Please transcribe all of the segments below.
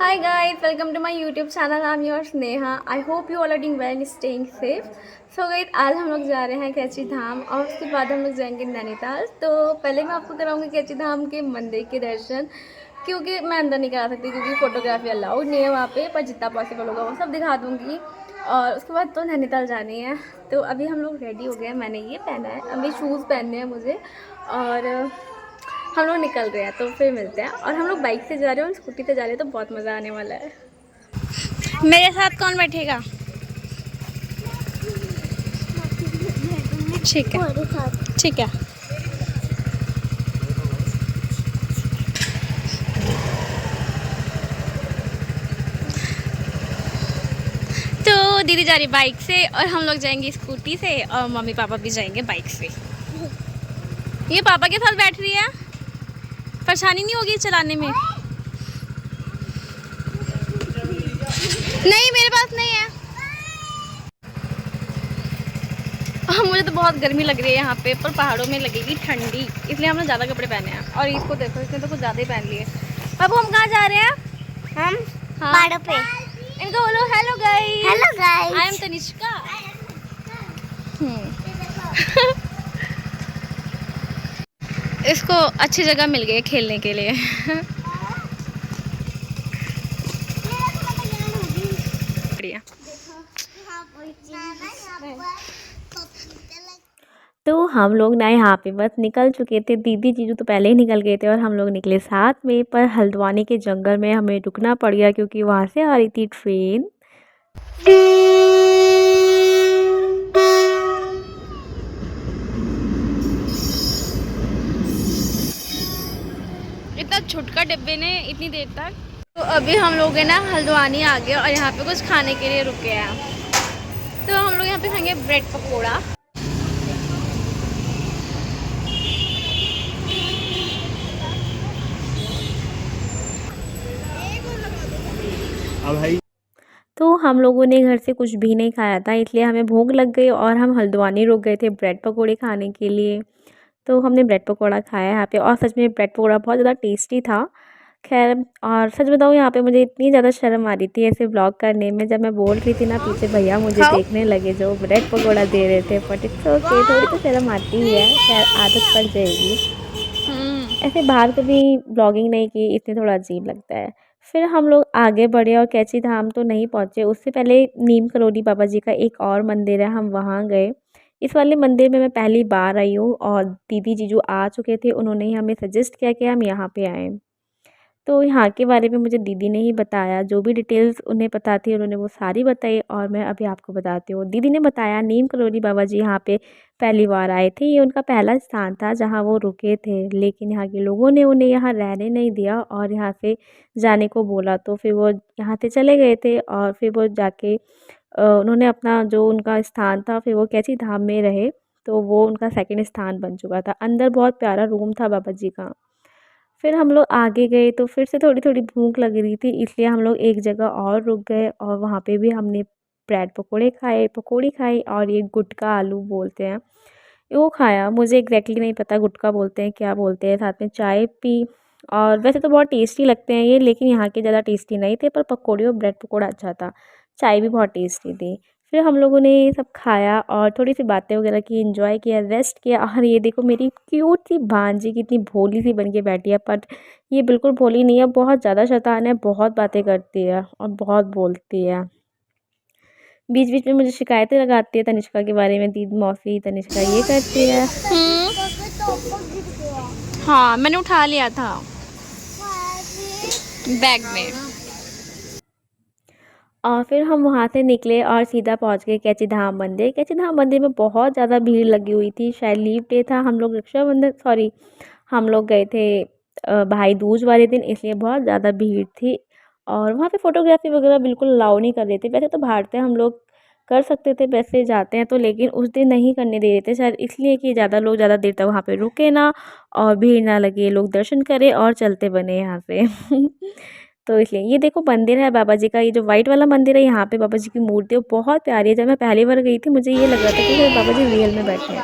Hi guys, welcome to my YouTube channel. I'm your Sneha. I hope you all are doing well and staying safe. So guys, आज हम लोग जा रहे हैं कैची धाम और उसके बाद हम लोग जाएंगे नैनीताल। तो पहले मैं आपको कराऊंगी कैची धाम के मंदिर के दर्शन, क्योंकि मैं अंदर नहीं करा सकती क्योंकि फ़ोटोग्राफी अलाउड नहीं है वहाँ पे, पर जितना पॉसिबल होगा वो सब दिखा दूँगी। और उसके बाद तो नैनीताल जानी है। तो अभी हम लोग रेडी हो गए हैं, मैंने ये पहना है, अभी शूज़ पहनने हैं मुझे और हम लोग निकल रहे हैं। तो फिर मिलते हैं। और हम लोग बाइक से जा रहे हैं और स्कूटी से जा रहे हैं, तो बहुत मज़ा आने वाला है। मेरे साथ कौन बैठेगा? ठीक है, ठीक है। तो दीदी जा रही बाइक से और हम लोग जाएंगे स्कूटी से और मम्मी पापा भी जाएंगे बाइक से। ये पापा के साथ बैठ रही है, परेशानी नहीं होगी चलाने में? नहीं, मेरे पास नहीं है। मुझे तो बहुत गर्मी लग रही है यहाँ पे, पर पहाड़ों में लगेगी ठंडी, इसलिए हमने ज़्यादा कपड़े पहने हैं। और इसको देखो, इसने तो कुछ ज़्यादा ही पहन लिए। अब हम कहाँ जा रहे हैं? हम पहाड़ों पे। इनको बोलो hello guys. Hello guys, I am Tanishka. इसको अच्छी जगह मिल गई खेलने के लिए। तो हम लोग ना यहाँ पे बस निकल चुके थे, दीदी जीजू तो पहले ही निकल गए थे और हम लोग निकले साथ में। पर हल्द्वानी के जंगल में हमें रुकना पड़ गया क्योंकि वहाँ से आ रही थी ट्रेन। इतना छुटका डिब्बे ने इतनी देर तक। तो अभी हम लोग है ना हल्द्वानी आ गए और यहाँ पे कुछ खाने के लिए रुके हैं। तो हम लोग यहाँ पे खाएंगे ब्रेड पकोड़ा। तो हम लोगों ने घर से कुछ भी नहीं खाया था, इसलिए हमें भूख लग गई और हम हल्द्वानी रुक गए थे ब्रेड पकोड़े खाने के लिए। तो हमने ब्रेड पकोड़ा खाया यहाँ पे और सच में ब्रेड पकोड़ा बहुत ज़्यादा टेस्टी था। खैर, और सच बताऊँ यहाँ पे मुझे इतनी ज़्यादा शर्म आ रही थी ऐसे ब्लॉग करने में। जब मैं बोल रही थी ना, पीछे भैया मुझे देखने लगे जो ब्रेड पकोड़ा दे रहे थे। बट इट्स ओके, थोड़ी तो शर्म आती ही है, खैर आदत पड़ जाएगी। ऐसे बाहर कभी ब्लॉगिंग नहीं की, इसलिए थोड़ा अजीब लगता है। फिर हम लोग आगे बढ़े और कैची धाम तो नहीं पहुँचे, उससे पहले नीम करोली बाबा जी का एक और मंदिर है, हम वहाँ गए। इस वाले मंदिर में मैं पहली बार आई हूँ और दीदी जीजू आ चुके थे, उन्होंने ही हमें सजेस्ट किया कि हम यहाँ पे आएँ। तो यहाँ के बारे में मुझे दीदी ने ही बताया, जो भी डिटेल्स उन्हें पता थी उन्होंने वो सारी बताई और मैं अभी आपको बताती हूँ। दीदी ने बताया नीम करोली बाबा जी यहाँ पे पहली बार आए थे, ये उनका पहला स्थान था जहाँ वो रुके थे, लेकिन यहाँ के लोगों ने उन्हें यहाँ रहने नहीं दिया और यहाँ से जाने को बोला। तो फिर वो यहाँ से चले गए थे और फिर वो जाके उन्होंने अपना जो उनका स्थान था फिर वो कैची धाम में रहे। तो वो उनका सेकंड स्थान बन चुका था। अंदर बहुत प्यारा रूम था बाबा जी का। फिर हम लोग आगे गए तो फिर से थोड़ी थोड़ी भूख लग रही थी, इसलिए हम लोग एक जगह और रुक गए और वहाँ पे भी हमने ब्रेड पकोड़े खाए, पकौड़ी खाई और ये गुटका आलू बोलते हैं वो खाया। मुझे एग्जैक्टली नहीं पता गुटका बोलते हैं क्या बोलते हैं। साथ में चाय पी और वैसे तो बहुत टेस्टी लगते हैं ये, लेकिन यहाँ के ज़्यादा टेस्टी नहीं थे, पर पकौड़ी और ब्रेड पकौड़ा अच्छा था। चाय भी बहुत टेस्टी थी। फिर हम लोगों ने ये सब खाया और थोड़ी सी बातें वगैरह की, एंजॉय किया, रेस्ट किया। और ये देखो मेरी क्यूट सी भांजी कितनी भोली सी बन के बैठी है, पर ये बिल्कुल भोली नहीं है, बहुत ज़्यादा शैतान है, बहुत बातें करती है और बहुत बोलती है। बीच बीच में मुझे शिकायतें लगाती है तनिष्का के बारे में, दीदी मौसी तनिष्का ये करती है। हाँ, मैंने उठा लिया था बैग में। और फिर हम वहाँ से निकले और सीधा पहुँच गए कैची धाम मंदिर। कैची धाम मंदिर में बहुत ज़्यादा भीड़ लगी हुई थी, शायद लीव डे था। हम लोग रक्षाबंधन सॉरी हम लोग गए थे भाई दूज वाले दिन, इसलिए बहुत ज़्यादा भीड़ थी। और वहाँ पे फ़ोटोग्राफी वगैरह बिल्कुल अलाउ नहीं कर रहे थे। वैसे तो भारत हम लोग कर सकते थे, वैसे जाते हैं तो, लेकिन उस दिन नहीं करने दे रहे थे, शायद इसलिए कि ज़्यादा लोग ज़्यादा देर तक वहाँ पे रुके ना और भीड़ ना लगे, लोग दर्शन करें और चलते बने यहाँ से। तो इसलिए ये देखो मंदिर है बाबा जी का, ये जो वाइट वाला मंदिर है, यहाँ पे बाबा जी की मूर्ति है, बहुत प्यारी है। जब मैं पहली बार गई थी मुझे ये लग रहा था कि बाबा जी रियल में बैठे हैं।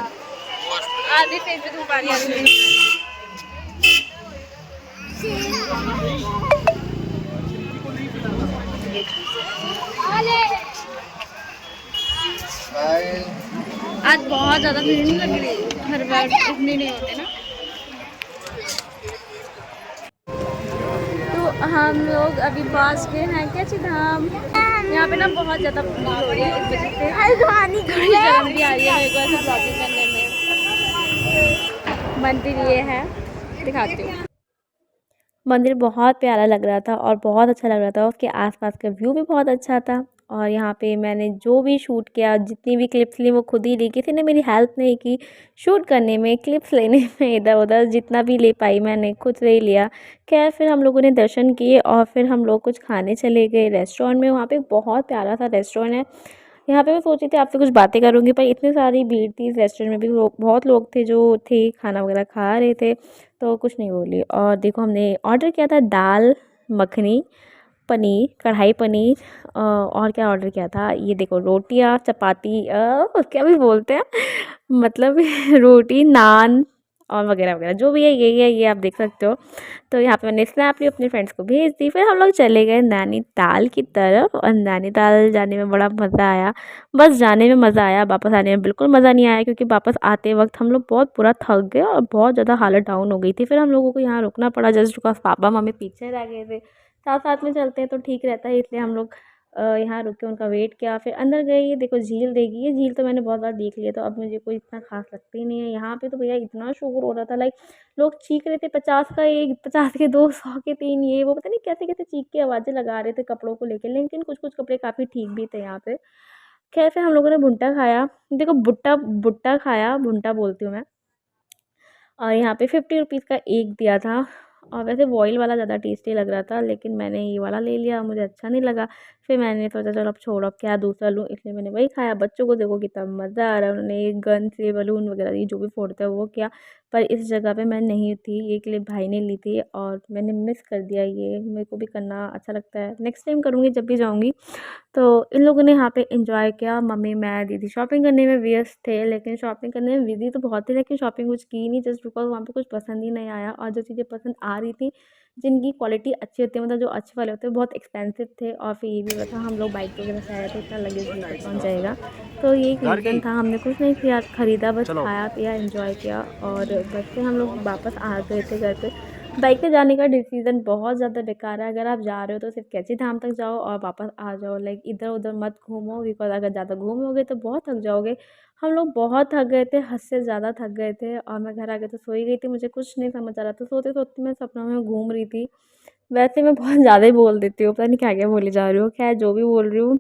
बहुत ज़्यादा भीड़ नहीं लग रही, हर बार इतनी नहीं होते ना। तो हम लोग अभी पहुँच गए हैं कैची धाम। यहाँ पे ना बहुत ज़्यादा भीड़ हो रही है, इस वजह से थोड़ी शर्म भी आ रही है मेरे को ऐसे ब्लॉगिंग करने में। मंदिर ये है, दिखाती हूँ। मंदिर बहुत प्यारा लग रहा था और बहुत अच्छा लग रहा था, उसके आसपास का व्यू भी बहुत अच्छा था। और यहाँ पे मैंने जो भी शूट किया, जितनी भी क्लिप्स ली वो खुद ही ली, किसी ने मेरी हेल्प नहीं की शूट करने में, क्लिप्स लेने में। इधर उधर जितना भी ले पाई मैंने खुद से ही लिया। खैर फिर हम लोगों ने दर्शन किए और फिर हम लोग कुछ खाने चले गए रेस्टोरेंट में। वहाँ पे बहुत प्यारा सा रेस्टोरेंट है। यहाँ पे मैं सोच रही थी आपसे कुछ बातें करूँगी, पर इतनी सारी भीड़ थी, इस रेस्टोरेंट में भी लोग, बहुत लोग थे जो थे खाना वगैरह खा रहे थे, तो कुछ नहीं बोली। और देखो हमने ऑर्डर किया था दाल मखनी, पनीर, कढ़ाई पनीर, और क्या ऑर्डर किया था, ये देखो रोटियाँ, चपाती, क्या भी बोलते हैं मतलब रोटी, नान और वगैरह वगैरह जो भी है यही है, ये आप देख सकते हो। तो यहाँ पे मैंने स्नैप ली, अपने फ्रेंड्स को भेज दी। फिर हम लोग चले गए नैनीताल की तरफ, और नैनीताल जाने में बड़ा मज़ा आया। बस जाने में मज़ा आया, वापस आने में बिल्कुल मज़ा नहीं आया, क्योंकि वापस आते वक्त हम लोग बहुत पूरा थक गए और बहुत ज़्यादा हालत डाउन हो गई थी। फिर हम लोगों को यहाँ रुकना पड़ा जस्ट बिकॉज पापा मम्मी पीछे रह गए थे। साथ साथ में चलते हैं तो ठीक रहता है, इसलिए हम लोग यहाँ रुक के उनका वेट किया। फिर अंदर गए, ये देखो झील देगी, ये झील तो मैंने बहुत बार देख लिया, तो अब मुझे कोई इतना खास लगता ही नहीं है। यहाँ पे तो भैया इतना शोर हो रहा था, लाइक लोग चीख रहे थे 50 का एक, 50 के दो, 100 के तीन, ये वो पता नहीं कैसे कैसे चीख के आवाज़ें लगा रहे थे कपड़ों को लेकर। लेकिन कुछ कुछ कपड़े काफ़ी ठीक भी थे यहाँ पे। खैर फिर हम लोगों ने भुट्टा खाया, देखो भुट्टा भुट्टा खाया, भुट्टा बोलती हूँ मैं। और यहाँ पे 50 रुपीज़ का एक दिया था। और वैसे बॉयल वाला ज़्यादा टेस्टी लग रहा था, लेकिन मैंने ये वाला ले लिया, मुझे अच्छा नहीं लगा। फिर मैंने सोचा चलो अब छोड़ो, अब क्या दूसरा लूँ, इसलिए मैंने वही खाया। बच्चों को देखो कितना मज़ा आ रहा है, उन्होंने गन से बलून वगैरह ये जो भी फोड़ते हैं वो किया। पर इस जगह पे मैं नहीं थी, ये क्लिप भाई ने ली थी और मैंने मिस कर दिया। ये मेरे को भी करना अच्छा लगता है, नेक्स्ट टाइम करूँगी जब भी जाऊँगी। तो इन लोगों ने यहाँ पे एंजॉय किया। मम्मी, मैं, दीदी शॉपिंग करने में व्यस्त थे, लेकिन शॉपिंग करने में बिजी तो बहुत थे, लेकिन शॉपिंग कुछ की नहीं, जस्ट बिकॉज वहाँ पे कुछ पसंद ही नहीं आया। और जो चीज़ें पसंद आ रही थी, जिनकी क्वालिटी अच्छी होती है, मतलब जो अच्छे वाले होते हैं, बहुत एक्सपेंसिव थे। और फिर ये भी हुआ था, हम लोग बाइक वगैरह से आए थे, इतना लगेज लेकर कौन जाएगा। तो ये एक रीज़न था, हमने कुछ नहीं किया, ख़रीदा, बस खाया पिया एंजॉय किया और बस फिर हम लोग वापस आ गए थे घर पे। बाइक से जाने का डिसीज़न बहुत ज़्यादा बेकार है। अगर आप जा रहे हो तो सिर्फ कैची धाम तक जाओ और वापस आ जाओ, लाइक इधर उधर मत घूमो, बिकॉज अगर ज़्यादा घूमोगे तो बहुत थक जाओगे। हम लोग बहुत थक गए थे, हद से ज़्यादा थक गए थे, और मैं घर आ के तो सो ही गई थी, मुझे कुछ नहीं समझ आ रहा था। सोते सोते मैं सपनों में घूम रही थी। वैसे मैं बहुत ज़्यादा ही बोल देती हूँ, पता नहीं क्या क्या बोले जा रही हूँ। खैर जो भी बोल रही हूँ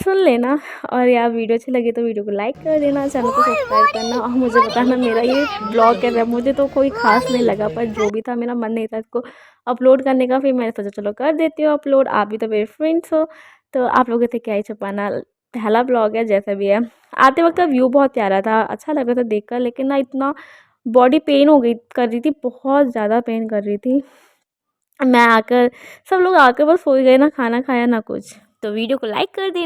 सुन लेना। और यार वीडियो अच्छी लगी तो वीडियो को लाइक कर देना, चैनल को सब्सक्राइब करना, और मुझे बताना मेरा ये ब्लॉग है, मुझे तो कोई खास नहीं लगा, पर जो भी था मेरा मन नहीं था इसको अपलोड करने का। फिर मैंने सोचा चलो कर देती हूँ अपलोड, आप भी तो मेरे फ्रेंड्स हो, तो आप लोगों से क्या ही छुपाना। पहला ब्लॉग है, जैसा भी है। आते वक्त का व्यू बहुत प्यारा था, अच्छा लग रहा था देखकर, लेकिन ना इतना बॉडी पेन हो गई कर रही थी, बहुत ज़्यादा पेन कर रही थी। मैं आकर, सब लोग आकर बस सो ही गए, ना खाना खाया ना कुछ। तो वीडियो को लाइक कर देना।